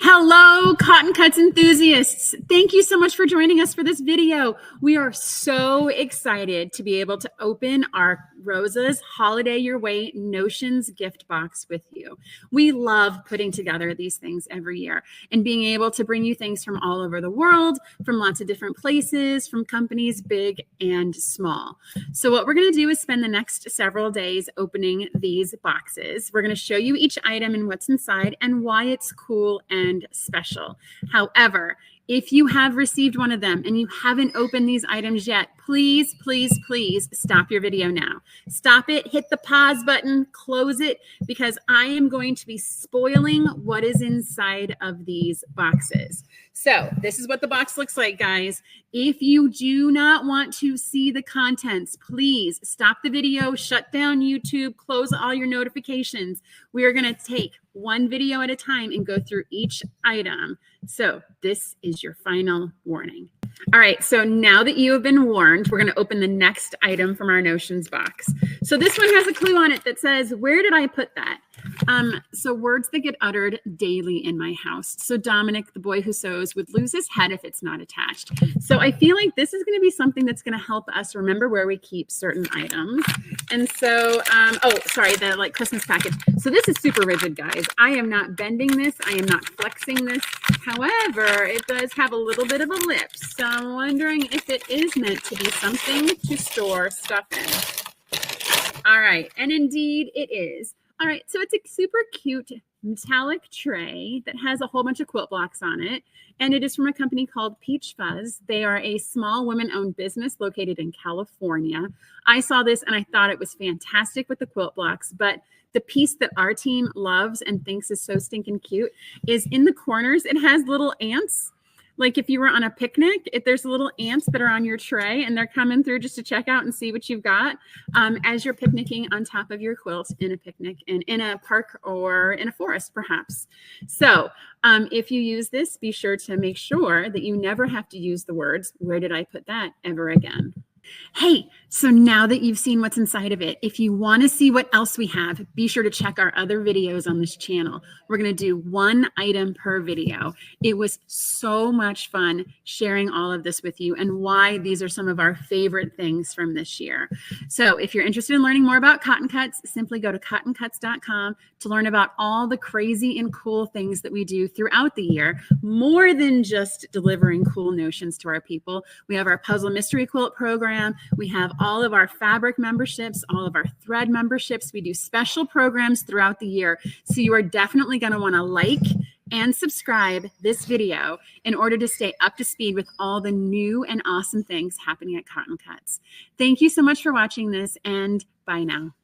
Hello, Cotton Cuts enthusiasts. Thank you so much for joining us for this video. We are so excited to be able to open our Rosa's Holiday Your Way Notions gift box with you. We love putting together these things every year and being able to bring you things from all over the world, from lots of different places, from companies big and small. So what we're going to do is spend the next several days opening these boxes. We're going to show you each item and what's inside and why it's cool and special. However, if you have received one of them and you haven't opened these items yet, please, please, please stop your video now. Stop it, hit the pause button, close it, because I am going to be spoiling what is inside of these boxes. So this is what the box looks like, guys. If you do not want to see the contents, please stop the video, shut down YouTube, close all your notifications. We are going to take one video at a time and go through each item. So this is your final warning. All right, so now that you have been warned, we're going to open the next item from our Notions box. So this one has a clue on it that says, where did I put that? So words that get uttered daily in my house. So Dominic, the boy who sews, would lose his head if it's not attached. So I feel like this is going to be something that's going to help us remember where we keep certain items. And so, oh, sorry, the like Christmas package. So this is super rigid, guys. I am not bending this. I am not flexing this. However, it does have a little bit of a lip. So I'm wondering if it is meant to be something to store stuff in. All right. And indeed it is. All right, so it's a super cute metallic tray that has a whole bunch of quilt blocks on it, and it is from a company called Peach Fuzz. They are a small women-owned business located in California. I saw this and I thought it was fantastic with the quilt blocks, but the piece that our team loves and thinks is so stinking cute is in the corners. It has little ants. Like if you were on a picnic, if there's little ants that are on your tray and they're coming through just to check out and see what you've got as you're picnicking on top of your quilt in a picnic and in a park or in a forest, perhaps. So if you use this, be sure to make sure that you never have to use the words, where did I put that, ever again. Hey, so now that you've seen what's inside of it, if you want to see what else we have, be sure to check our other videos on this channel. We're going to do one item per video. It was so much fun sharing all of this with you and why these are some of our favorite things from this year. So if you're interested in learning more about Cotton Cuts, simply go to cottoncuts.com to learn about all the crazy and cool things that we do throughout the year, more than just delivering cool notions to our people. We have our Puzzle Mystery Quilt program. We have all of our fabric memberships, all of our thread memberships. We do special programs throughout the year. So you are definitely going to want to like and subscribe this video in order to stay up to speed with all the new and awesome things happening at Cotton Cuts. Thank you so much for watching this, and bye now.